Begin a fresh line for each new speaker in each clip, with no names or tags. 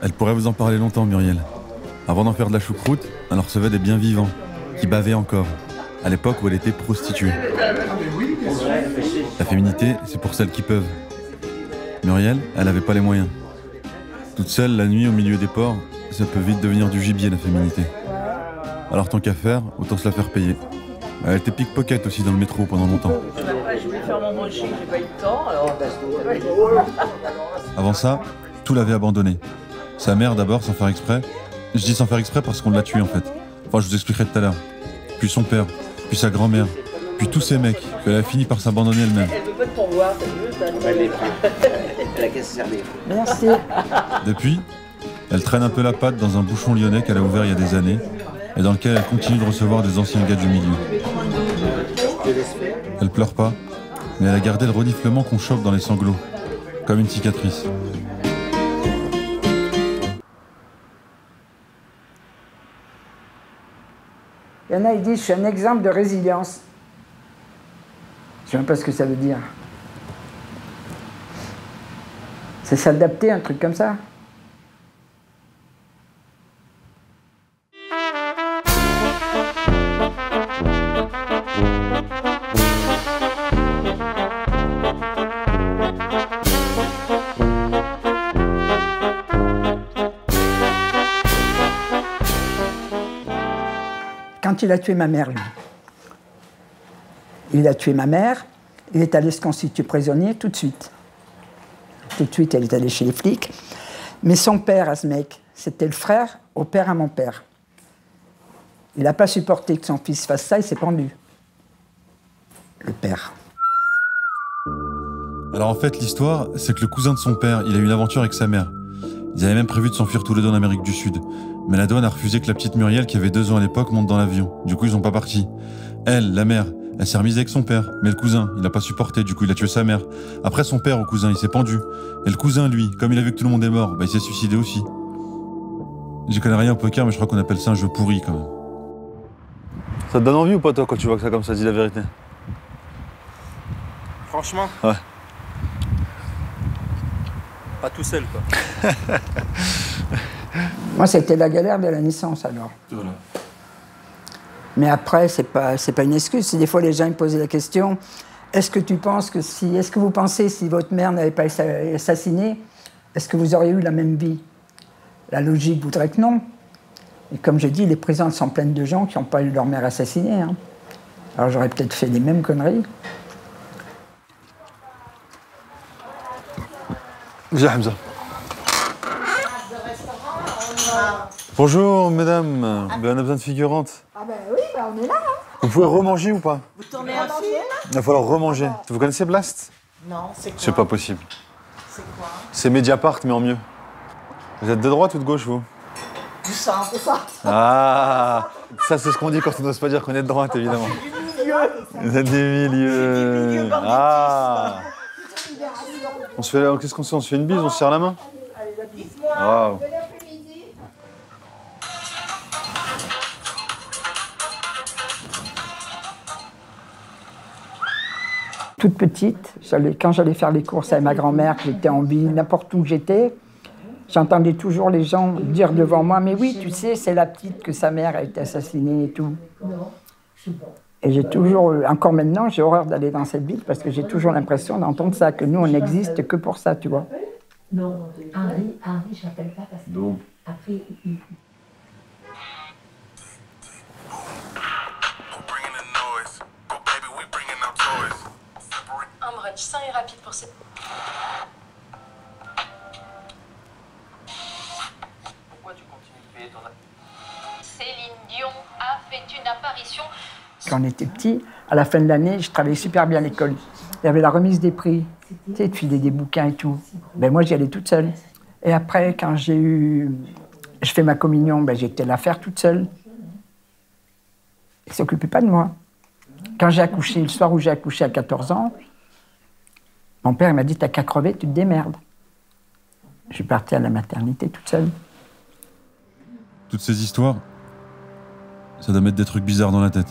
Elle pourrait vous en parler longtemps, Muriel. Avant d'en faire de la choucroute, elle en recevait des biens vivants, qui bavaient encore, à l'époque où elle était prostituée. La féminité, c'est pour celles qui peuvent. Muriel, elle n'avait pas les moyens. Toute seule, la nuit, au milieu des ports, ça peut vite devenir du gibier, la féminité. Alors tant qu'à faire, autant se la faire payer. Elle était pickpocket aussi dans le métro pendant longtemps.
Je voulais faire mon brushing, j'ai pas eu le temps, alors...
Avant ça, tout l'avait abandonné. Sa mère d'abord, sans faire exprès. Je dis sans faire exprès parce qu'on l'a tué en fait. Enfin, je vous expliquerai tout à l'heure. Puis son père, puis sa grand-mère, puis tous ces mecs qu'elle a fini par s'abandonner elle-même.
Elle veut pas te pourvoir, t'as vu ça?
La caisse servie.
Merci.
Depuis, elle traîne un peu la patte dans un bouchon lyonnais qu'elle a ouvert il y a des années et dans lequel elle continue de recevoir des anciens gars du milieu. Elle pleure pas, mais elle a gardé le reniflement qu'on chope dans les sanglots, comme une cicatrice.
Il y en a, ils disent, je suis un exemple de résilience. Je ne sais même pas ce que ça veut dire. C'est s'adapter, un truc comme ça. Quand il a tué ma mère, lui. Il a tué ma mère, il est allé se constituer prisonnier tout de suite. Tout de suite, elle est allée chez les flics. Mais son père, à ce mec, c'était le frère au père à mon père. Il n'a pas supporté que son fils fasse ça, il s'est pendu. Le père.
Alors en fait, l'histoire, c'est que le cousin de son père, il a eu une aventure avec sa mère. Ils avaient même prévu de s'enfuir tous les deux en Amérique du Sud. Mais la douane a refusé que la petite Muriel, qui avait 2 ans à l'époque, monte dans l'avion. Du coup, ils sont pas partis. Elle, la mère, elle s'est remise avec son père. Mais le cousin, il a pas supporté, du coup, il a tué sa mère. Après, son père au cousin, il s'est pendu. Et le cousin, lui, comme il a vu que tout le monde est mort, bah, il s'est suicidé aussi. J'y connais rien au poker, mais je crois qu'on appelle ça un jeu pourri, quand même. Ça te donne envie ou pas, toi, quand tu vois que ça comme ça dit la vérité?
Franchement?
Ouais.
Pas tout seul, quoi.
Moi, c'était la galère de la naissance, alors.
Voilà.
Mais après, c'est pas une excuse. Des fois, les gens me posaient la question, est-ce que vous pensez, si votre mère n'avait pas été assassinée, est-ce que vous auriez eu la même vie? La logique voudrait que non. Et comme je dis, les prisons sont pleines de gens qui n'ont pas eu leur mère assassinée. Hein. Alors j'aurais peut-être fait les mêmes conneries.
Viens, Hamza. Bonjour, mesdames. Ben, on a besoin de figurantes.
Ah ben oui, ben on est là. Hein.
Vous pouvez remanger ou pas?
Vous tournez un film?
Il va falloir remanger. Vous connaissez Blast?
Non, c'est quoi?
C'est pas possible.
C'est quoi?
C'est Mediapart, mais en mieux. Vous êtes de droite ou de gauche, vous?
Du sang.
C'est ça.
Ah, ça c'est ce qu'on dit quand on n'ose pas dire qu'on est de droite, évidemment. Vous êtes des milieux. Ah. On se fait, qu'est-ce qu'on se fait? On se fait une bise, on se serre la main? Waouh.
Toute petite, quand j'allais faire les courses avec ma grand-mère, que j'étais en ville, n'importe où j'étais, j'entendais toujours les gens dire devant moi, mais oui, tu sais, c'est la petite que sa mère a été assassinée et tout. Et j'ai toujours, encore maintenant, j'ai horreur d'aller dans cette ville parce que j'ai toujours l'impression d'entendre ça, que nous, on n'existe que pour ça, tu vois.
Non, Henri, je n'appelle pas parce que
Donc.
après,
Un brunch sain et rapide pour ces...
Pourquoi tu continues de payer ton...
Céline Dion a fait une apparition.
Quand on était petit, à la fin de l'année, je travaillais super bien à l'école. Il y avait la remise des prix, tu sais, tu filais des bouquins et tout. Ben moi, j'y allais toute seule. Et après, quand je fais ma communion, ben, j'étais là faire toute seule. Ils ne s'occupaient pas de moi. Quand j'ai accouché, le soir où j'ai accouché à 14 ans, mon père il m'a dit, t'as qu'à crever, tu te démerdes. Je suis partie à la maternité toute seule.
Toutes ces histoires, ça doit mettre des trucs bizarres dans la tête.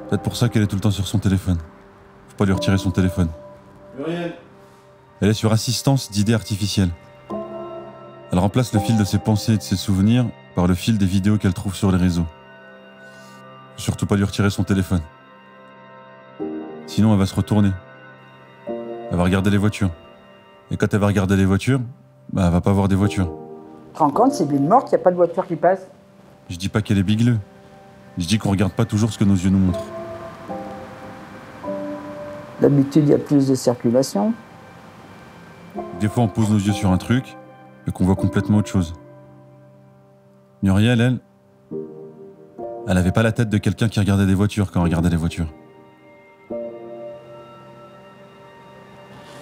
Peut-être pour ça qu'elle est tout le temps sur son téléphone. Faut pas lui retirer son téléphone.
Muriel.
Elle est sur assistance d'idées artificielles. Elle remplace le fil de ses pensées et de ses souvenirs par le fil des vidéos qu'elle trouve sur les réseaux. Surtout pas lui retirer son téléphone. Sinon, elle va se retourner. Elle va regarder les voitures. Et quand elle va regarder les voitures, bah, elle va pas voir des voitures.
Tu te rends compte, c'est ville morte, il n'y a pas de voiture qui passe.
Je dis pas qu'elle est bigleux. Je dis qu'on regarde pas toujours ce que nos yeux nous montrent.
D'habitude, il y a plus de circulation.
Des fois, on pose nos yeux sur un truc et qu'on voit complètement autre chose. Muriel, elle avait pas la tête de quelqu'un qui regardait des voitures quand elle regardait les voitures.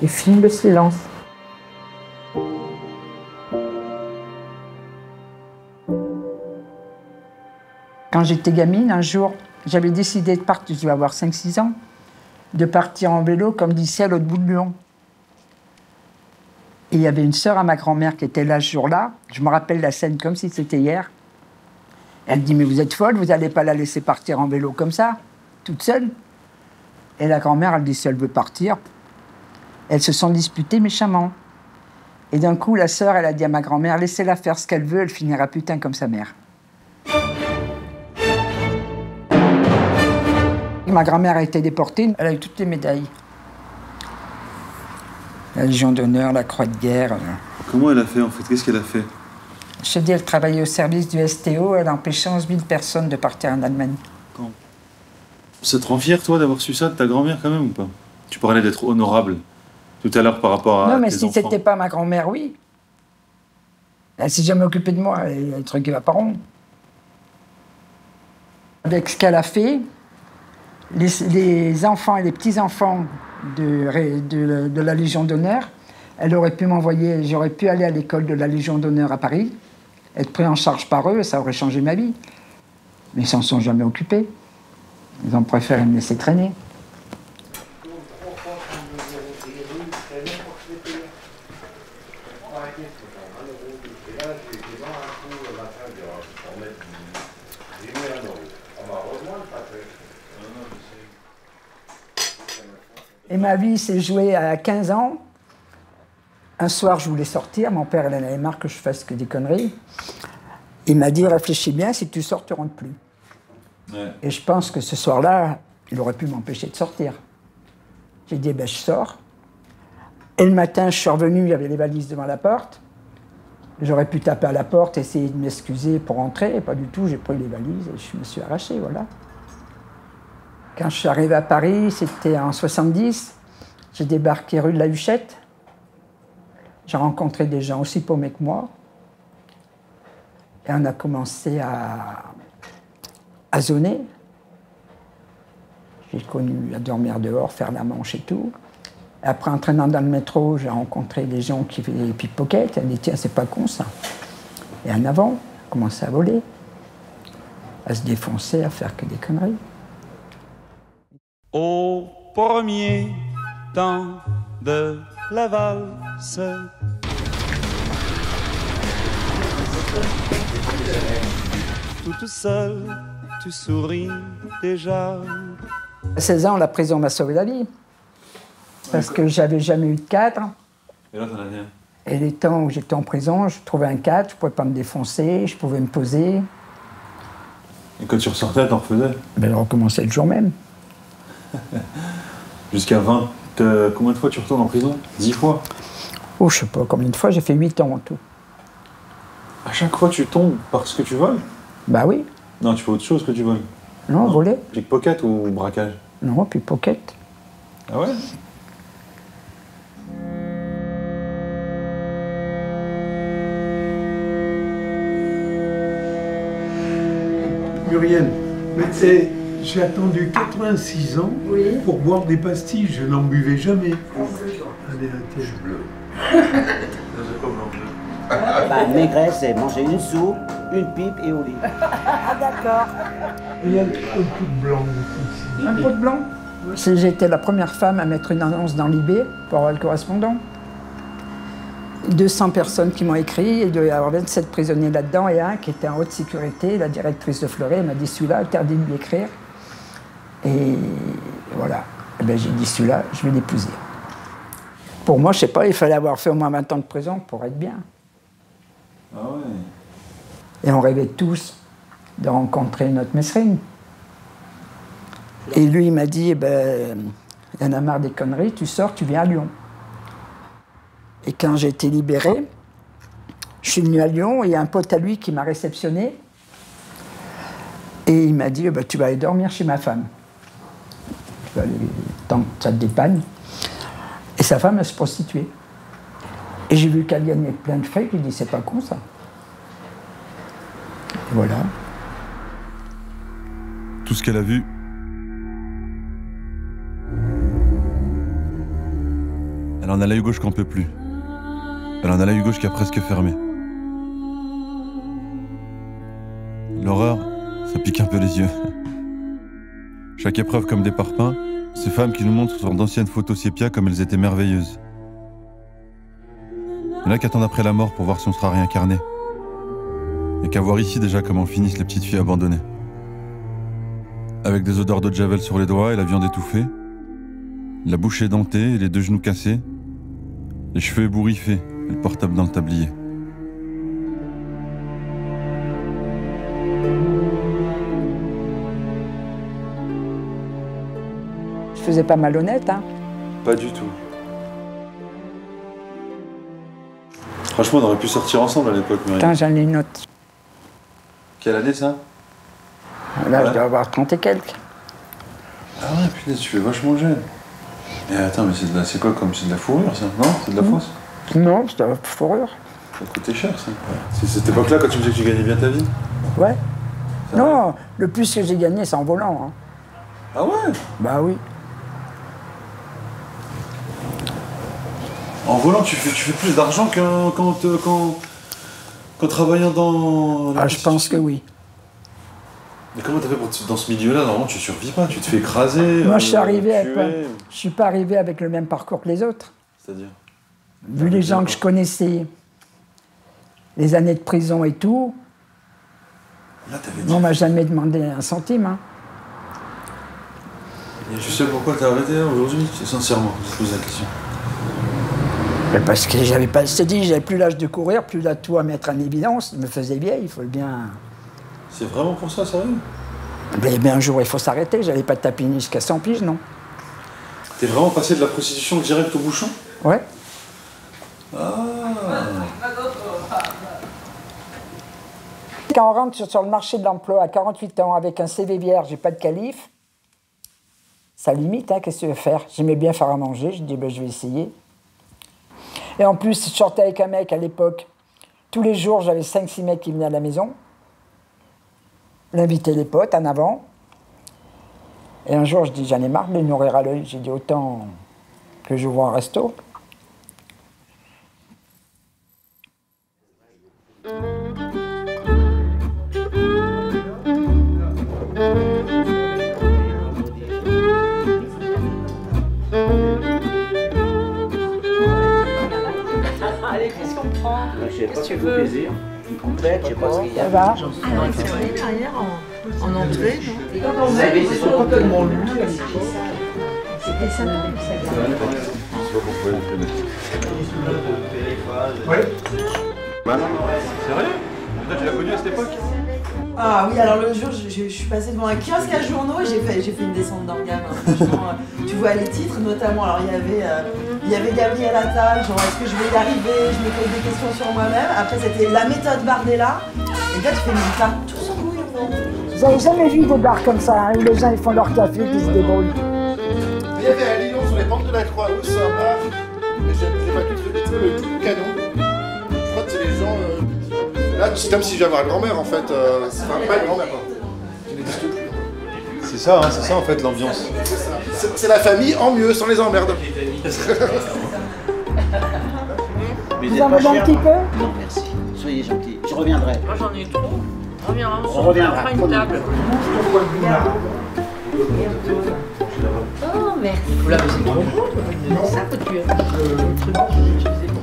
Et filme le silence. Quand j'étais gamine, un jour, j'avais décidé de partir, je devais avoir 5-6 ans, de partir en vélo, comme d'ici à l'autre bout de Lyon. Et il y avait une sœur à ma grand-mère qui était là ce jour-là. Je me rappelle la scène comme si c'était hier. Elle dit, mais vous êtes folle, vous n'allez pas la laisser partir en vélo comme ça, toute seule. Et la grand-mère, elle dit, si elle veut partir. Elles se sont disputées méchamment. Et d'un coup, la sœur, elle a dit à ma grand-mère, laissez-la faire ce qu'elle veut, elle finira putain comme sa mère. Ma grand-mère a été déportée, elle a eu toutes les médailles. La Légion d'honneur, la Croix de guerre.
Comment elle a fait en fait? Qu'est-ce qu'elle a fait?
Je te dis, elle travaillait au service du STO, elle a empêché 11 000 personnes de partir en Allemagne.
Ça te rend fier, toi, d'avoir su ça de ta grand-mère quand même ou pas? Tu parlais d'être honorable tout à l'heure par rapport à
non, mais
tes
si
enfants.
c'était pas ma grand-mère, oui. Elle s'est jamais occupée de moi, elle est un truc qui va pas rond. Avec ce qu'elle a fait, les enfants et les petits-enfants de la Légion d'honneur, elle aurait pu m'envoyer, j'aurais pu aller à l'école de la Légion d'honneur à Paris, être pris en charge par eux, ça aurait changé ma vie. Mais ils s'en sont jamais occupés. Ils ont préféré me laisser traîner. Et ma vie s'est jouée à 15 ans. Un soir, je voulais sortir. Mon père, il en avait marre que je fasse que des conneries. Il m'a dit, réfléchis bien, si tu sors, tu rentres plus. Ouais. Et je pense que ce soir-là, il aurait pu m'empêcher de sortir. J'ai dit, ben, je sors. Et le matin, je suis revenu, il y avait les valises devant la porte. J'aurais pu taper à la porte, essayer de m'excuser pour rentrer. Et pas du tout, j'ai pris les valises et je me suis arraché, voilà. Quand je suis arrivé à Paris, c'était en 70, j'ai débarqué rue de la Huchette. J'ai rencontré des gens aussi paumés que moi. Et on a commencé à zoner. J'ai connu à dormir dehors, faire la manche et tout. Et après, en traînant dans le métro, j'ai rencontré des gens qui faisaient des pickpockets. Elle dit, tiens, c'est pas con ça. Et en avant, on commençait à voler, à se défoncer, à faire que des conneries.
Au premier temps de la valse, toute seule, tu souris déjà.
À 16 ans, la prison m'a sauvé la vie. Parce que j'avais jamais eu de cadre.
Et là, t'en as rien.
Et les temps où j'étais en prison, je trouvais un cadre, je pouvais pas me défoncer, je pouvais me poser.
Et quand tu ressortais, t'en refaisais?
Ben, je recommençais le jour même.
Jusqu'à 20. Combien de fois tu retournes en prison? 10 fois?
Oh, je sais pas combien de fois, j'ai fait 8 ans en tout.
À chaque fois, tu tombes parce que tu voles?
Bah oui.
Non, tu fais autre chose que tu voles?
Non, voler.
Pickpocket ou braquage?
Non, pickpocket.
Ah ouais?
Muriel, mais j'ai attendu 86 ans pour boire des pastilles, je n'en buvais jamais. Allez, arrêtez.
Bah, négresse, c'est manger une soupe, une pipe et au lit.
Ah, d'accord.
Il y a un pot de blanc ici.
Un pot de blanc? J'ai été la première femme à mettre une annonce dans l'IB pour avoir le correspondant. 200 personnes qui m'ont écrit, il doit y avoir 27 prisonniers là-dedans et un qui était en haute sécurité, la directrice de Fleuret, m'a dit celui-là, interdit de lui écrire. Et voilà. Et ben, j'ai dit celui-là, je vais l'épouser. Pour moi, je sais pas, il fallait avoir fait au moins 20 ans de prison pour être bien. Et on rêvait tous de rencontrer notre Mesrine. Et lui, il m'a dit, eh ben, il y en a marre des conneries, tu sors, tu viens à Lyon. Et quand j'ai été libérée, je suis venue à Lyon et il y a un pote à lui qui m'a réceptionné. Et il m'a dit, eh ben, tu vas aller dormir chez ma femme. Tu vas aller, tant que ça te dépanne. Et sa femme, elle se prostituait. Et j'ai vu qu'elle gagnait plein de fric, je lui ai dit, c'est pas con ça. Et voilà.
Tout ce qu'elle a vu, elle en a l'œil gauche qu'on peut plus. Elle en a l'œil gauche qui a presque fermé. L'horreur, ça pique un peu les yeux. Chaque épreuve comme des parpaings, ces femmes qui nous montrent sur d'anciennes photos sépia comme elles étaient merveilleuses. Il y en a qui attendent après la mort pour voir si on sera réincarné. Et qu'à voir ici déjà comment finissent les petites filles abandonnées. Avec des odeurs d'eau de javel sur les doigts et la viande étouffée, la bouche édentée et les 2 genoux cassés, les cheveux ébouriffés et le portable dans le tablier.
Je faisais pas malhonnête, hein.
Pas du tout. Franchement, on aurait pu sortir ensemble à l'époque, Muriel.
Attends, j'en ai une autre.
Quelle année ça?
Là,
Ouais.
je dois avoir 30 et quelques.
Ah ouais, putain, tu fais vachement jeune. Et attends, mais c'est quoi comme? C'est de la fourrure ça? Non? C'est de la fausse?
Non, c'est de la fourrure.
Ça coûtait cher ça. C'est cette époque-là quand tu me disais que tu gagnais bien ta vie?
Ouais.
Ça
Non, le plus que j'ai gagné, c'est en volant. Hein.
Ah ouais?
Bah oui.
En volant, tu fais plus d'argent qu'en travaillant dans...
Ah, je pense que oui.
Mais comment t'as fait dans ce milieu-là? Normalement, tu survis pas, tu te fais écraser.
Moi, je suis arrivé avec
tuer.
je suis pas arrivé avec le même parcours que les autres.
C'est-à-dire?
Vu les gens que je connaissais, les années de prison et tout,
Là, t'avais
on m'a jamais demandé un centime. Hein.
Et tu sais pourquoi t'as arrêté hein, aujourd'hui? C'est sincèrement, je te pose la question.
Mais parce que j'avais pas, je t'ai dit, j'avais plus l'âge de courir, plus là tout à mettre en évidence. Je me faisais vieille, il faut le bien.
C'est vraiment pour ça, sérieux?
Mais un jour, il faut s'arrêter. J'allais pas tapiner jusqu'à 100 piges, non.
T'es vraiment passé de la prostitution direct au bouchon?
Ouais.
Ah.
Quand on rentre sur le marché de l'emploi à 48 ans avec un CV vierge et pas de qualif, ça limite, hein, qu'est-ce que tu veux faire? J'aimais bien faire à manger, je dis, ben, je vais essayer. Et en plus, je sortais avec un mec à l'époque. Tous les jours, j'avais 5-6 mecs qui venaient à la maison. L'inviter les potes en avant. Et un jour, je dis, j'en ai marre de les nourrir à l'œil. J'ai dit, autant que j'ouvre un resto.
Allez, qu'est-ce qu'on prend?
Je sais pas,
Qu'est-ce que tu
c'est
veux?
plaisir. Une complète, je sais pas ce qu'il y a.
Ça va?
Alors, il faut aller derrière en entrée, non?
Vous savez, c'est pas tellement lu.
C'était sympa,
Sérieux? Toi, tu l'as connu à cette époque?
Ah oui, alors le jour, je suis passée devant un kiosque à journaux et j'ai fait une descente d'organes. Hein, franchement, tu vois les titres notamment. Alors il y avait Gabriel Attal, genre est-ce que je vais y arriver? Je me pose des questions sur moi-même. Après c'était la méthode Bardella. Et là tu fais une carte tout sans couille.
Vous avez jamais vu des bars comme ça, hein, où les gens ils font leur café, ils se débrouillent.
Il y avait à Lyon, sur les pentes de la Croix-Rousse, un bar, mais j'ai pas tout le canon. Je crois que c'est les gens... Là, c'est comme si j'avais un grand-mère, en fait. Enfin, pas une grand-mère, quoi. Qui n'existe plus.
C'est ça en fait l'ambiance.
C'est la famille en mieux, sans les emmerdes.
Vous en voulez un petit peu?
Non, merci. Soyez gentils. Je reviendrai.
Moi j'en ai trop. Reviens,
On reviendra.
on fera une table.
Oh, merci.
Oula, mais c'est trop beau. Ça que tu as.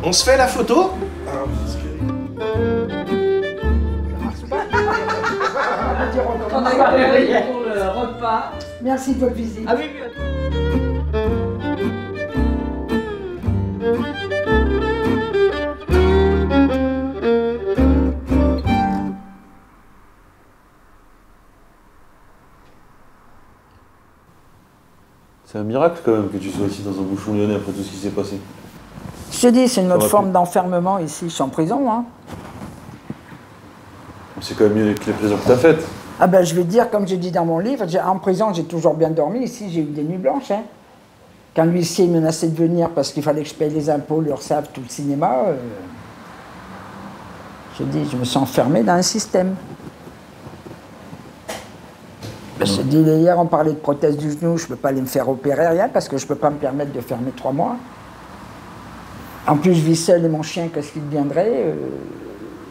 On se fait la photo?
On a gagné pour le repas.
Merci de votre visite.
Ah oui, oui.
C'est un miracle quand même que tu sois ici dans un bouchon lyonnais après tout ce qui s'est passé.
Je te dis, c'est une autre forme d'enfermement ici. Je suis en prison, hein.
C'est quand même mieux que les prisons que t'as faites.
Ah ben, je vais te dire, comme j'ai dit dans mon livre, en prison, j'ai toujours bien dormi. Ici, j'ai eu des nuits blanches, hein. Quand l'huissier menaçait de venir parce qu'il fallait que je paye les impôts, l'URSSAF, tout le cinéma, je dis, je me suis enfermé dans un système. Ben, je te dis, hier, on parlait de prothèse du genou, je ne peux pas aller me faire opérer, rien, parce que je ne peux pas me permettre de fermer 3 mois. En plus, je vis seul et mon chien, qu'est-ce qu'il deviendrait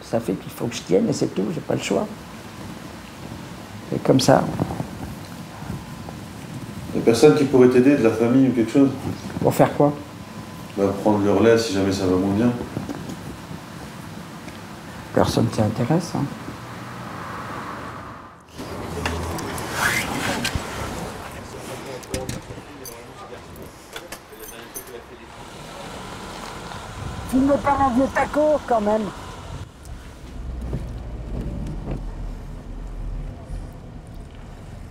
ça fait qu'il faut que je tienne et c'est tout, j'ai pas le choix. C'est comme ça.
Il n'y a personne qui pourrait t'aider, de la famille ou quelque chose?
Pour faire quoi?
Bah, prendre le relais si jamais ça va moins bien.
Personne ne s'y intéresse. Hein. Filme pas mon vieux taco quand même.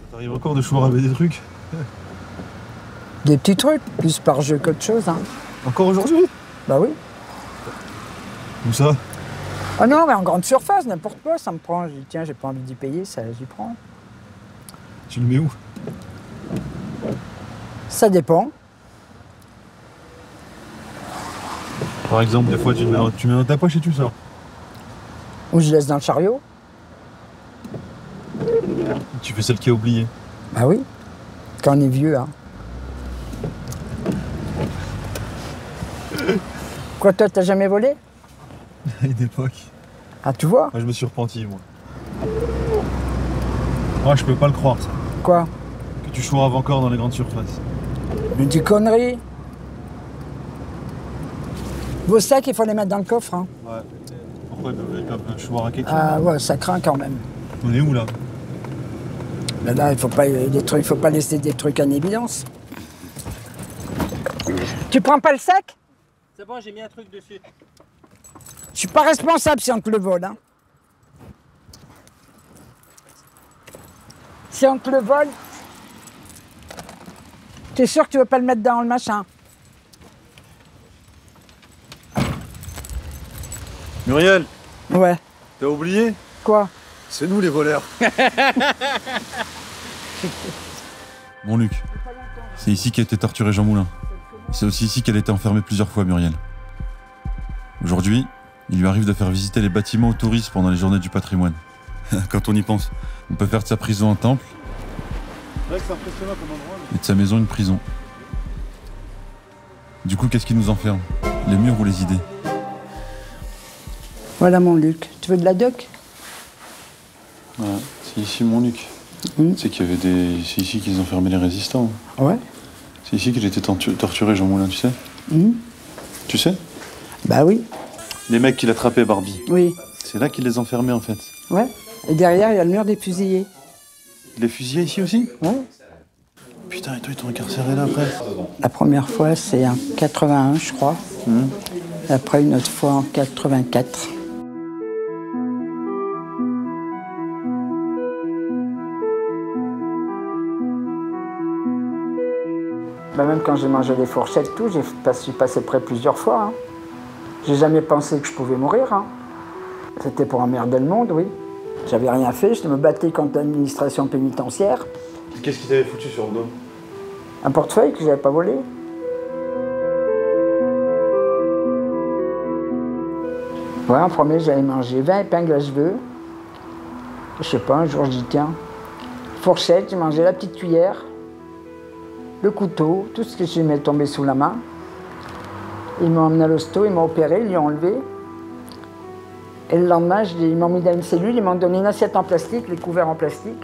T'arrives encore de choix avec des trucs?
Des petits trucs, plus par jeu qu'autre chose. Hein.
Encore aujourd'hui?
Bah oui.
Où ça?
Ah non, mais en grande surface, n'importe quoi, ça me prend. Je dis, tiens, j'ai pas envie d'y payer, ça, j'y prends.
Tu le mets où?
Ça dépend.
Par exemple, des fois, tu mets dans ta poche et tu sors.
Ou je laisse dans le chariot.
Tu fais celle qui a oublié.
Bah oui, quand on est vieux, hein. Quoi, toi, t'as jamais volé?
À une époque.
Ah, tu vois?
Moi, je me suis repenti, moi. Moi, je peux pas le croire, ça.
Quoi?
Que tu chouraves encore dans les grandes surfaces.
Mais dis conneries. Vos sacs, il faut les mettre dans le coffre, hein.
Ouais. Pourquoi ils peuvent choir à quelque chose?
Ah ouais, ça craint quand même.
On est où, là?
Mais là, il faut pas laisser des trucs en évidence. Tu prends pas le sac?
C'est bon, j'ai mis un truc dessus.
Je suis pas responsable si on te le vole, hein. Si on te le vole, t'es sûr que tu veux pas le mettre dans le machin?
Muriel,
Ouais.
t'as oublié?
Quoi?
C'est nous les voleurs. Bon Luc, c'est ici qu'a été torturé Jean Moulin. C'est aussi ici qu'elle a été enfermée plusieurs fois, Muriel. Aujourd'hui, il lui arrive de faire visiter les bâtiments aux touristes pendant les journées du patrimoine. Quand on y pense, on peut faire de sa prison un temple.
C'est vrai que c'est impressionnant comme endroit.
Et de sa maison une prison. Du coup, qu'est-ce qui nous enferme? Les murs ou les idées?
Voilà mon Luc. Tu veux de la doc?
Ouais, c'est ici mon Luc. C'est qu'il y avait c'est ici qu'ils enfermaient les résistants.
Ouais.
C'est ici qu'il était torturé, Jean Moulin, tu sais? Tu sais?
Bah oui.
Les mecs qu'il attrapait, Barbie.
Oui.
C'est là qu'il les enfermait, en fait.
Ouais. Et derrière, il y a le mur des fusillés.
Il les fusillés ici aussi?
Ouais.
Putain, et toi, ils t'ont incarcéré là après?
La première fois, c'est en 81, je crois. Et après, une autre fois en 84. Bah, même quand j'ai mangé des fourchettes, tout, je suis passé près plusieurs fois. Hein. J'ai jamais pensé que je pouvais mourir. Hein. C'était pour emmerder le monde, oui. J'avais rien fait, je me battais contre l'administration pénitentiaire.
Qu'est-ce qui t'avait foutu sur le dos?
Un portefeuille que j'avais pas volé. Ouais, en premier, j'avais mangé 20 épingles à cheveux. Je sais pas, un jour, je dis tiens, fourchette, j'ai mangé la petite cuillère, le couteau, tout ce que je m'est tombé sous la main. Ils m'ont emmené à l'hosto, ils m'ont opéré, ils l'ont enlevé. Et le lendemain, ils m'ont mis dans une cellule, ils m'ont donné une assiette en plastique, les couverts en plastique.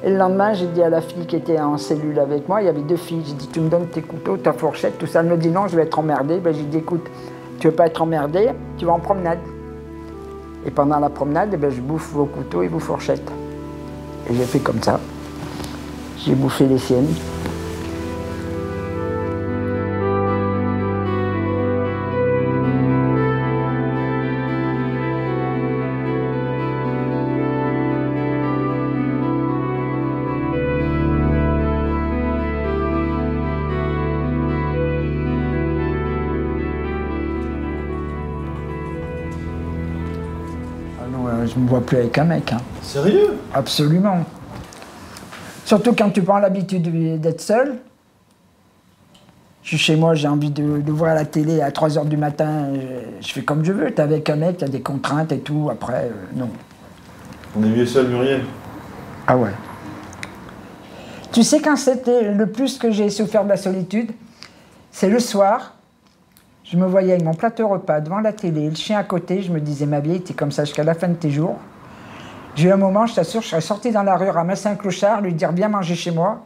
Et le lendemain, j'ai dit à la fille qui était en cellule avec moi, il y avait 2 filles, j'ai dit tu me donnes tes couteaux, ta fourchette, tout ça. Elle me dit non, je vais être emmerdée. Ben, j'ai dit écoute, tu veux pas être emmerdée, tu vas en promenade. Et pendant la promenade, ben, je bouffe vos couteaux et vos fourchettes. Et j'ai fait comme ça. J'ai bouffé les siennes. je me vois plus avec un mec. Hein.
Sérieux?
Absolument. Surtout quand tu prends l'habitude d'être seul. Je suis chez moi, j'ai envie de voir la télé à 3 h du matin, je fais comme je veux. T'es avec un mec, t'as des contraintes et tout, après, non.
On est mieux seul, Muriel.
Ah ouais. Tu sais quand c'était le plus que j'ai souffert de la solitude? C'est le soir, je me voyais avec mon plateau repas devant la télé, le chien à côté, je me disais, ma vieille, t'es comme ça jusqu'à la fin de tes jours. J'ai eu un moment, je t'assure, je serais sortie dans la rue, ramasser un clochard, lui dire, viens manger chez moi.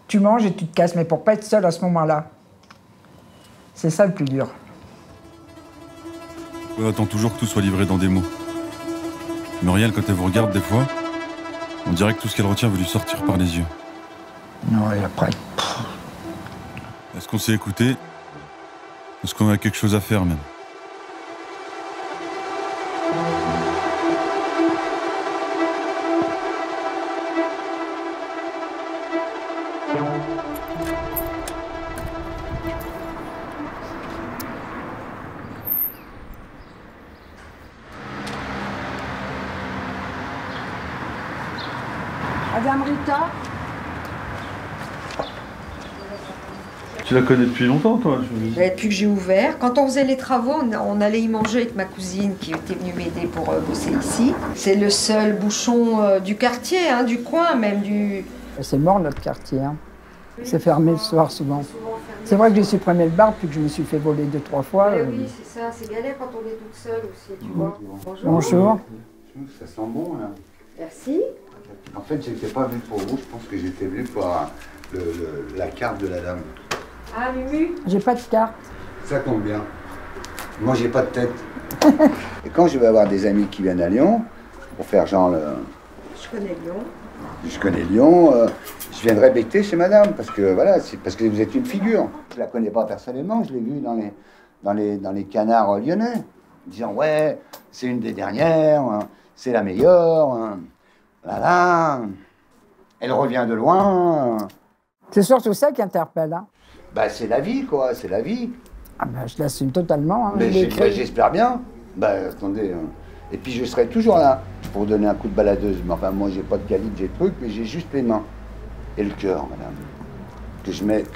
Tu manges et tu te casses, mais pour pas être seul à ce moment-là. C'est ça le plus dur.
On attend toujours que tout soit livré dans des mots. Muriel, quand elle vous regarde des fois, on dirait que tout ce qu'elle retient veut lui sortir par les yeux.
Non, et après...
Est-ce qu'on s'est écouté? Est-ce qu'on a quelque chose à faire même?
Madame Rita?
Tu la connais depuis longtemps, toi?
Depuis que j'ai ouvert. Quand on faisait les travaux, on allait y manger avec ma cousine qui était venue m'aider pour bosser ici. C'est le seul bouchon du quartier, hein, du coin même.
C'est mort notre quartier. Hein. C'est fermé le soir souvent. C'est vrai que j'ai supprimé le bar puis que je me suis fait voler 2-3 fois.
Oui, c'est ça. C'est galère quand on est toute seule aussi, tu vois. Bonjour.
Bonjour.
Ça sent bon, là.
Merci.
En fait, j'étais pas venu pour vous, je pense que j'étais venu pour la carte de la dame.
Ah, Mumu?
J'ai pas de carte.
Ça tombe bien. Moi, j'ai pas de tête. Et quand je vais avoir des amis qui viennent à Lyon, pour faire genre
Je connais Lyon.
Je connais Lyon, je viendrai becter chez madame, parce que voilà, c'est parce que vous êtes une figure. Je la connais pas personnellement, je l'ai vue dans les canards lyonnais, disant ouais, c'est une des dernières, hein, c'est la meilleure, hein, voilà, elle revient de loin.
C'est surtout ça qui interpelle. Hein.
Bah c'est la vie, quoi, c'est la vie.
Ah bah, je l'assume totalement. Hein.
Mais j'espère bien. Bah attendez, et puis je serai toujours là pour donner un coup de baladeuse. Mais enfin, moi j'ai pas de calibre, j'ai de trucs, mais j'ai juste les mains et le cœur, madame, que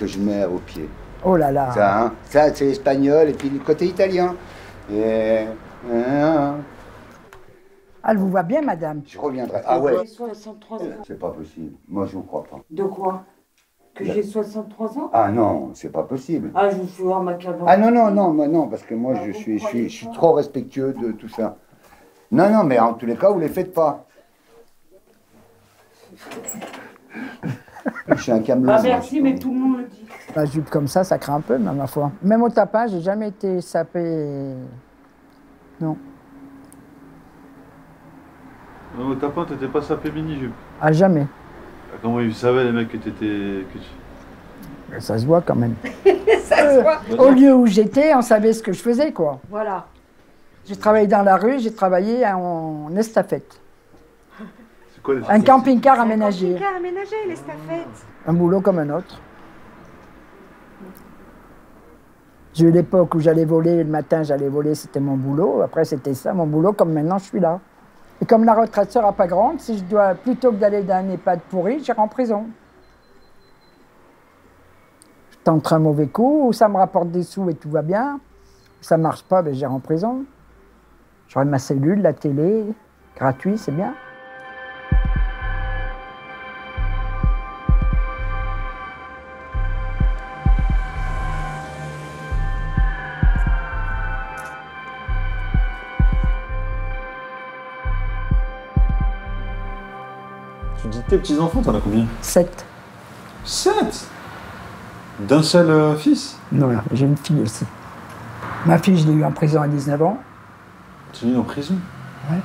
je mets au pied.
Oh là là.
Ça, hein, ça c'est espagnol et puis le côté italien. Et
elle vous voit bien, madame.
Je reviendrai. Ah ouais.
J'ai 63 ans.
C'est pas possible. Moi je vous crois pas.
De quoi? Que j'ai 63 ans?
Ah non, c'est pas possible.
Ah, je vous fais voir ma carte d'identité.
Ah non, parce que moi je suis trop respectueux de tout ça. Non, mais en tous les cas, vous les faites pas. Je suis un camelot.
Ah merci, mais tout le monde le dit.
La jupe comme ça craint un peu, mais ma foi. Même au tapin, j'ai jamais été sapé. Non.
Au tapin, t'étais pas sapé mini-jupe?
Ah, jamais.
Comment ils savaient, les mecs, que t'étais...
Ça se voit quand même.
Ça se voit.
Au lieu où j'étais, on savait ce que je faisais, quoi.
Voilà.
J'ai travaillé dans la rue, j'ai travaillé en estafette.
C'est quoi
un camping-car aménagé.
Un camping-car aménagé, l'estafette.
Un boulot comme un autre. J'ai eu l'époque où j'allais voler, le matin j'allais voler, c'était mon boulot. Après c'était ça, mon boulot, comme maintenant je suis là. Et comme la retraite sera pas grande, si je dois, plutôt que d'aller dans un EHPAD pourri, j'irai en prison. Je tenterai un mauvais coup, ou ça me rapporte des sous et tout va bien. Ça marche pas, ben j'irai en prison. J'aurai ma cellule, la télé, gratuit, c'est bien.
Tu dis tes petits-enfants, t'en as combien?
7.
7? D'un seul fils?
Non, j'ai une fille aussi. Ma fille, je l'ai eue en prison à 19 ans.
Tu l'as eue en prison?
Ouais.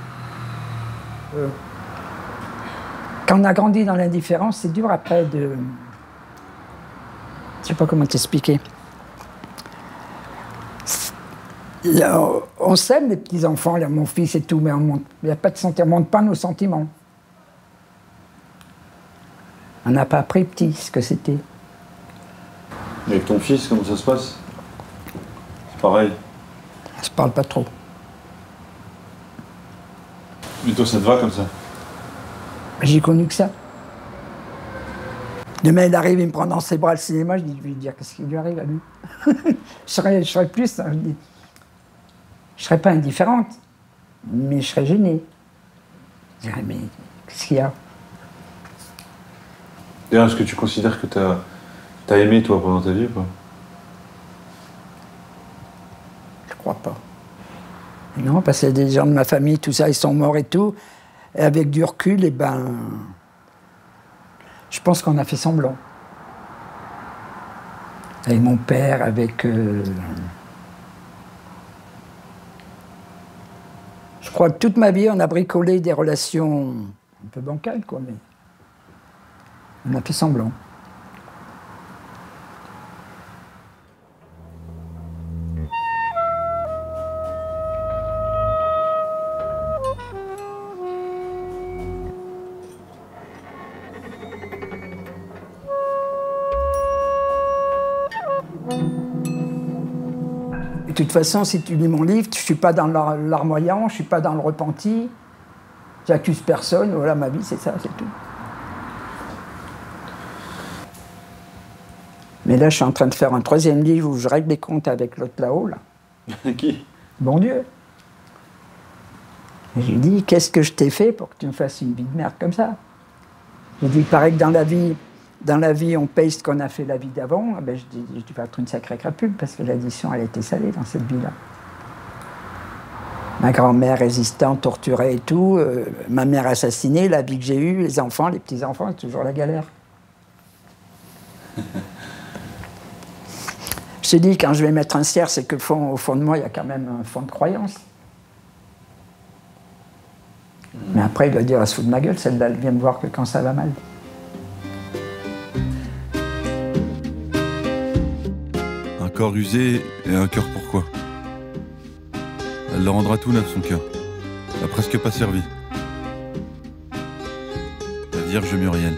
Quand on a grandi dans l'indifférence, c'est dur après de... Je sais pas comment t'expliquer. On s'aime, les petits-enfants, mon fils et tout, mais il n'y a pas de sentiments, on ne montre pas nos sentiments. On n'a pas appris petit ce que c'était.
Avec ton fils, comment ça se passe? C'est pareil.
On se parle pas trop.
Et toi, ça te va comme ça?
J'ai connu que ça. Demain, il arrive, il me prend dans ses bras le cinéma, je vais lui dire qu'est-ce qui lui arrive à lui. je serais plus, hein, je serais pas indifférente, mais je serais gênée. Je dirais, mais qu'est-ce qu'il y a?
D'ailleurs, est-ce que tu considères que t'as aimé, toi, pendant ta vie ou pas?
Je crois pas. Non, parce qu'il y a des gens de ma famille, tout ça, ils sont morts et tout. Et avec du recul, eh ben, je pense qu'on a fait semblant. Avec mon père, avec... Je crois que toute ma vie, on a bricolé des relations un peu bancales, quoi, mais on a fait semblant. De toute façon, si tu lis mon livre, je ne suis pas dans l'armoyant, je ne suis pas dans le repenti, j'accuse personne, voilà, ma vie, c'est ça, c'est tout. Mais là, je suis en train de faire un 3e livre où je règle les comptes avec l'autre là-haut, là.
Qui?
Bon Dieu. Et je lui dis, qu'est-ce que je t'ai fait pour que tu me fasses une vie de merde comme ça? Je lui dis, il paraît que dans la vie, on paye ce qu'on a fait la vie d'avant. Ben, je dis, tu vas être une sacrée crapule parce que l'addition, elle a été salée dans cette vie-là. Ma grand-mère résistante, torturée et tout, ma mère assassinée, la vie que j'ai eue, les enfants, les petits-enfants, c'est toujours la galère. Je te dis, quand je vais mettre un cierre, c'est que au fond de moi, il y a quand même un fond de croyance. Mais après, il va dire, elle se fout de ma gueule, celle-là, elle vient me voir que quand ça va mal.
Un corps usé et un cœur pourquoi? Elle le rendra tout neuf, son cœur. Elle a presque pas servi. La Vierge Muriel.